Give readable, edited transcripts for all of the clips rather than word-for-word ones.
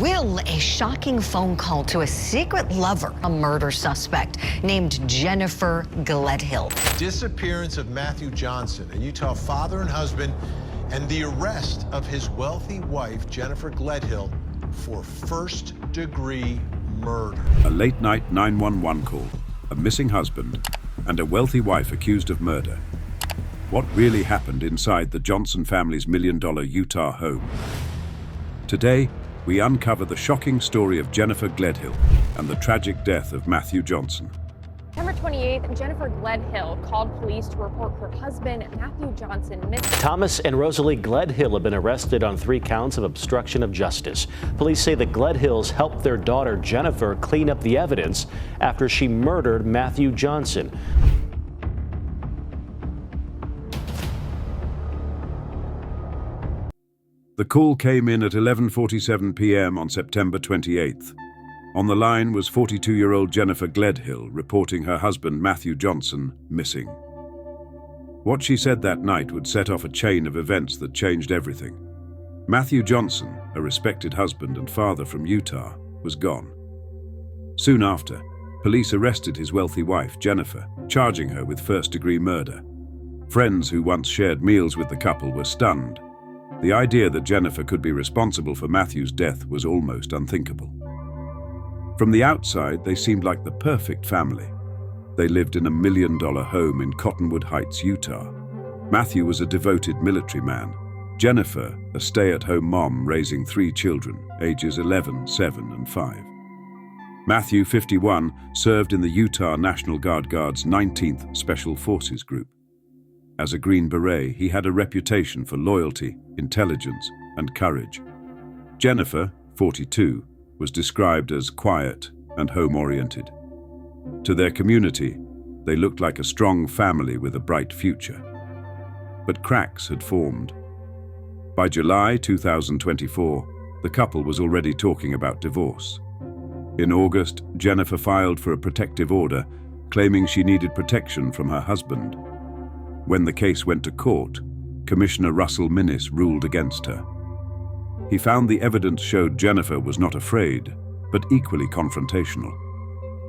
Will a shocking phone call to a secret lover, a murder suspect named Jennifer Gledhill. Disappearance of Matthew Johnson, a Utah father and husband, and the arrest of his wealthy wife, Jennifer Gledhill, for first-degree murder. A late-night 911 call, a missing husband, and a wealthy wife accused of murder. What really happened inside the Johnson family's million-dollar Utah home? Today, we uncover the shocking story of Jennifer Gledhill and the tragic death of Matthew Johnson. September 28th, Jennifer Gledhill called police to report her husband, Matthew Johnson, missing. Thomas and Rosalie Gledhill have been arrested on 3 counts of obstruction of justice. Police say the Gledhills helped their daughter, Jennifer, clean up the evidence after she murdered Matthew Johnson. The call came in at 11:47 p.m. on September 28th. On the line was 42-year-old Jennifer Gledhill reporting her husband Matthew Johnson missing. What she said that night would set off a chain of events that changed everything. Matthew Johnson, a respected husband and father from Utah, was gone. Soon after, police arrested his wealthy wife, Jennifer, charging her with first-degree murder. Friends who once shared meals with the couple were stunned. The idea that Jennifer could be responsible for Matthew's death was almost unthinkable. From the outside, they seemed like the perfect family. They lived in a million-dollar home in Cottonwood Heights, Utah. Matthew was a devoted military man. Jennifer, a stay-at-home mom raising 3 children, ages 11, 7, and 5. Matthew, 51, served in the Utah National Guard's 19th Special Forces Group. As a Green Beret, he had a reputation for loyalty, intelligence, and courage. Jennifer, 42, was described as quiet and home-oriented. To their community, they looked like a strong family with a bright future. But cracks had formed. By July 2024, the couple was already talking about divorce. In August, Jennifer filed for a protective order, claiming she needed protection from her husband. When the case went to court, Commissioner Russell Minnis ruled against her. He found the evidence showed Jennifer was not afraid, but equally confrontational.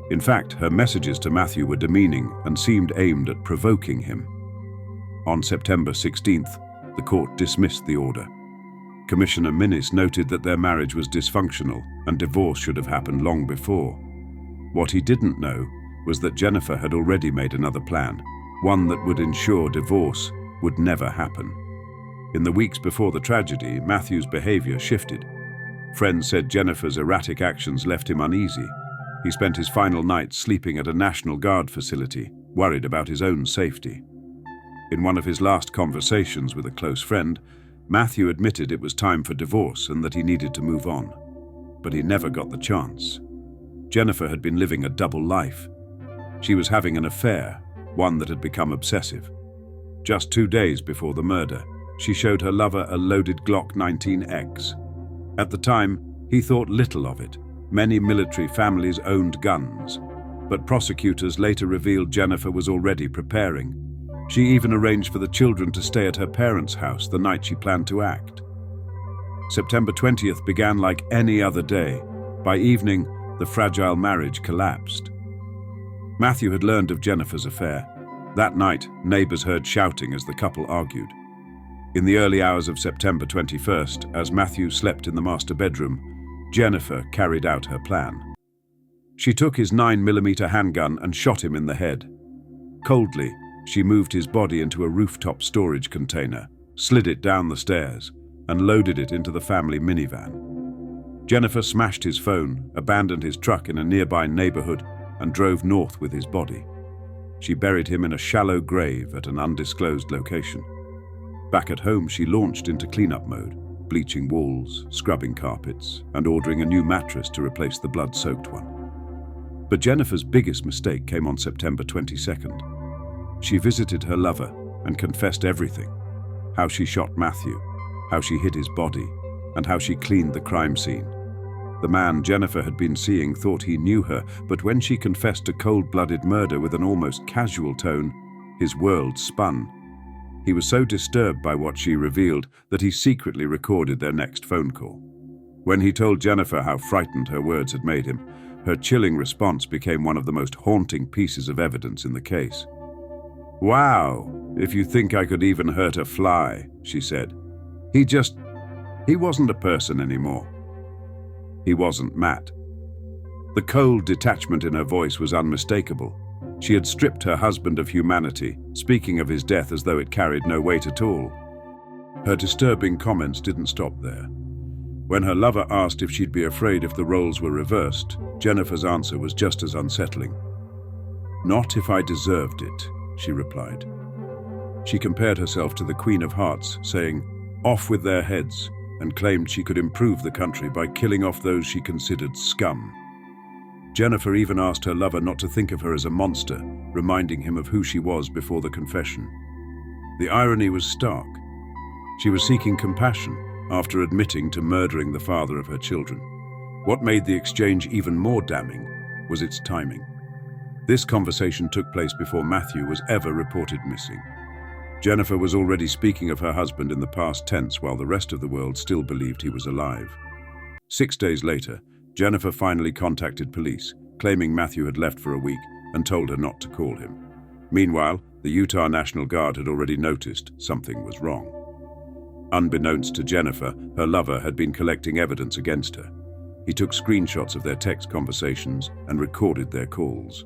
In fact, her messages to Matthew were demeaning and seemed aimed at provoking him. On September 16th, the court dismissed the order. Commissioner Minnis noted that their marriage was dysfunctional and divorce should have happened long before. What he didn't know was that Jennifer had already made another plan, one that would ensure divorce would never happen. In the weeks before the tragedy, Matthew's behavior shifted. Friends said Jennifer's erratic actions left him uneasy. He spent his final nights sleeping at a National Guard facility, worried about his own safety. In one of his last conversations with a close friend, Matthew admitted it was time for divorce and that he needed to move on. But he never got the chance. Jennifer had been living a double life. She was having an affair, one that had become obsessive. Just 2 days before the murder, she showed her lover a loaded Glock 19X. At the time, he thought little of it. Many military families owned guns, but prosecutors later revealed Jennifer was already preparing. She even arranged for the children to stay at her parents' house the night she planned to act. September 20th began like any other day. By evening, the fragile marriage collapsed. Matthew had learned of Jennifer's affair. That night, neighbors heard shouting as the couple argued. In the early hours of September 21st, as Matthew slept in the master bedroom, Jennifer carried out her plan. She took his 9mm handgun and shot him in the head. Coldly, she moved his body into a rooftop storage container, slid it down the stairs, and loaded it into the family minivan. Jennifer smashed his phone, abandoned his truck in a nearby neighborhood, and drove north with his body. She buried him in a shallow grave at an undisclosed location. Back at home, she launched into cleanup mode, bleaching walls, scrubbing carpets, and ordering a new mattress to replace the blood-soaked one. But Jennifer's biggest mistake came on September 22nd. She visited her lover and confessed everything: how she shot Matthew, how she hid his body, and how she cleaned the crime scene. The man Jennifer had been seeing thought he knew her, but when she confessed to cold-blooded murder with an almost casual tone, his world spun. He was so disturbed by what she revealed that he secretly recorded their next phone call. When he told Jennifer how frightened her words had made him, her chilling response became one of the most haunting pieces of evidence in the case. "Wow, if you think I could even hurt a fly," she said. He wasn't a person anymore. He wasn't Matt." The cold detachment in her voice was unmistakable. She had stripped her husband of humanity, speaking of his death as though it carried no weight at all. Her disturbing comments didn't stop there. When her lover asked if she'd be afraid if the roles were reversed, Jennifer's answer was just as unsettling. "Not if I deserved it," she replied. She compared herself to the Queen of Hearts, saying, "Off with their heads," and claimed she could improve the country by killing off those she considered scum. Jennifer even asked her lover not to think of her as a monster, reminding him of who she was before the confession. The irony was stark. She was seeking compassion after admitting to murdering the father of her children. What made the exchange even more damning was its timing. This conversation took place before Matthew was ever reported missing. Jennifer was already speaking of her husband in the past tense while the rest of the world still believed he was alive. 6 days later, Jennifer finally contacted police, claiming Matthew had left for a week and told her not to call him. Meanwhile, the Utah National Guard had already noticed something was wrong. Unbeknownst to Jennifer, her lover had been collecting evidence against her. He took screenshots of their text conversations and recorded their calls.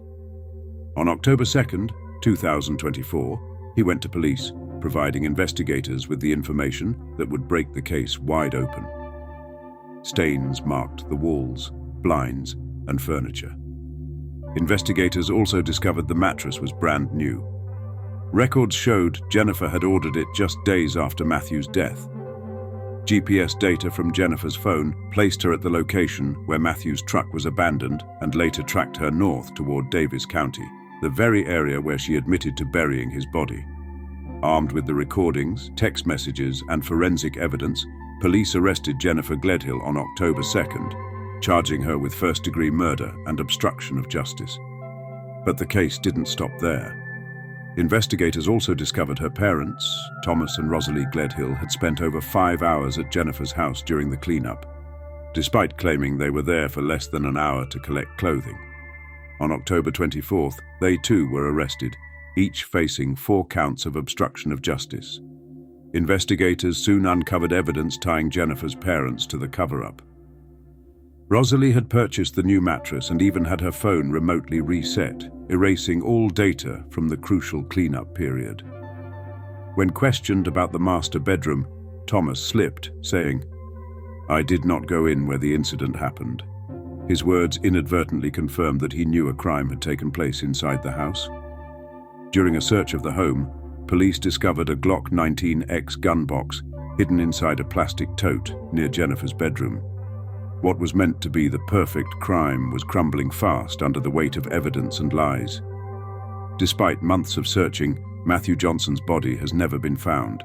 On October 2nd, 2024, he went to police, providing investigators with the information that would break the case wide open. Stains marked the walls, blinds, and furniture. Investigators also discovered the mattress was brand new. Records showed Jennifer had ordered it just days after Matthew's death. GPS data from Jennifer's phone placed her at the location where Matthew's truck was abandoned and later tracked her north toward Davis County, the very area where she admitted to burying his body. Armed with the recordings, text messages, and forensic evidence, police arrested Jennifer Gledhill on October 2nd, charging her with first-degree murder and obstruction of justice. But the case didn't stop there. Investigators also discovered her parents, Thomas and Rosalie Gledhill, had spent over 5 hours at Jennifer's house during the cleanup, despite claiming they were there for less than an hour to collect clothing. On October 24th, they too were arrested, each facing 4 counts of obstruction of justice. Investigators soon uncovered evidence tying Jennifer's parents to the cover-up. Rosalie had purchased the new mattress and even had her phone remotely reset, erasing all data from the crucial cleanup period. When questioned about the master bedroom, Thomas slipped, saying, "I did not go in where the incident happened." His words inadvertently confirmed that he knew a crime had taken place inside the house. During a search of the home, police discovered a Glock 19X gun box hidden inside a plastic tote near Jennifer's bedroom. What was meant to be the perfect crime was crumbling fast under the weight of evidence and lies. Despite months of searching, Matthew Johnson's body has never been found.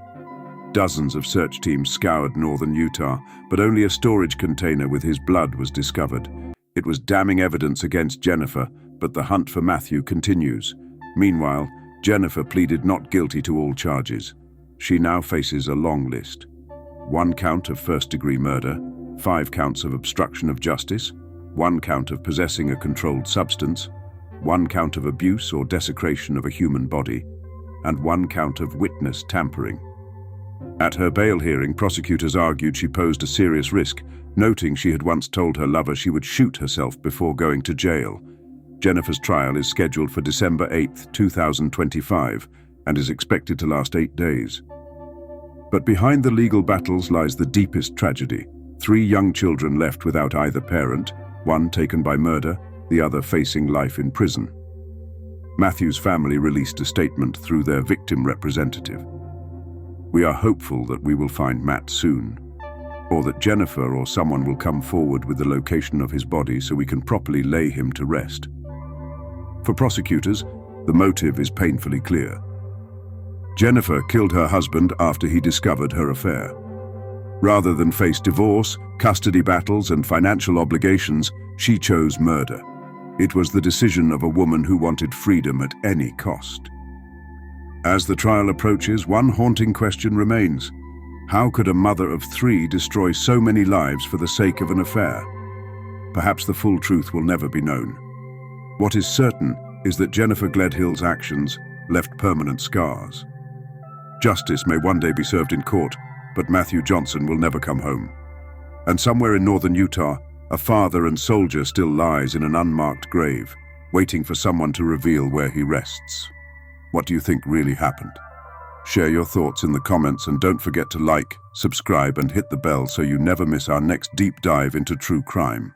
Dozens of search teams scoured northern Utah, but only a storage container with his blood was discovered. It was damning evidence against Jennifer, but the hunt for Matthew continues. Meanwhile, Jennifer pleaded not guilty to all charges. She now faces a long list. 1 count of first-degree murder, 5 counts of obstruction of justice, 1 count of possessing a controlled substance, 1 count of abuse or desecration of a human body, and 1 count of witness tampering. At her bail hearing, prosecutors argued she posed a serious risk, noting she had once told her lover she would shoot herself before going to jail. Jennifer's trial is scheduled for December 8, 2025, and is expected to last 8 days. But behind the legal battles lies the deepest tragedy. 3 young children left without either parent, 1 taken by murder, the other facing life in prison. Matthew's family released a statement through their victim representative. "We are hopeful that we will find Matt soon, or that Jennifer or someone will come forward with the location of his body so we can properly lay him to rest." For prosecutors, the motive is painfully clear. Jennifer killed her husband after he discovered her affair. Rather than face divorce, custody battles, and financial obligations, she chose murder. It was the decision of a woman who wanted freedom at any cost. As the trial approaches, one haunting question remains. How could a mother of 3 destroy so many lives for the sake of an affair? Perhaps the full truth will never be known. What is certain is that Jennifer Gledhill's actions left permanent scars. Justice may one day be served in court, but Matthew Johnson will never come home. And somewhere in northern Utah, a father and soldier still lies in an unmarked grave, waiting for someone to reveal where he rests. What do you think really happened? Share your thoughts in the comments and don't forget to like, subscribe and hit the bell so you never miss our next deep dive into true crime.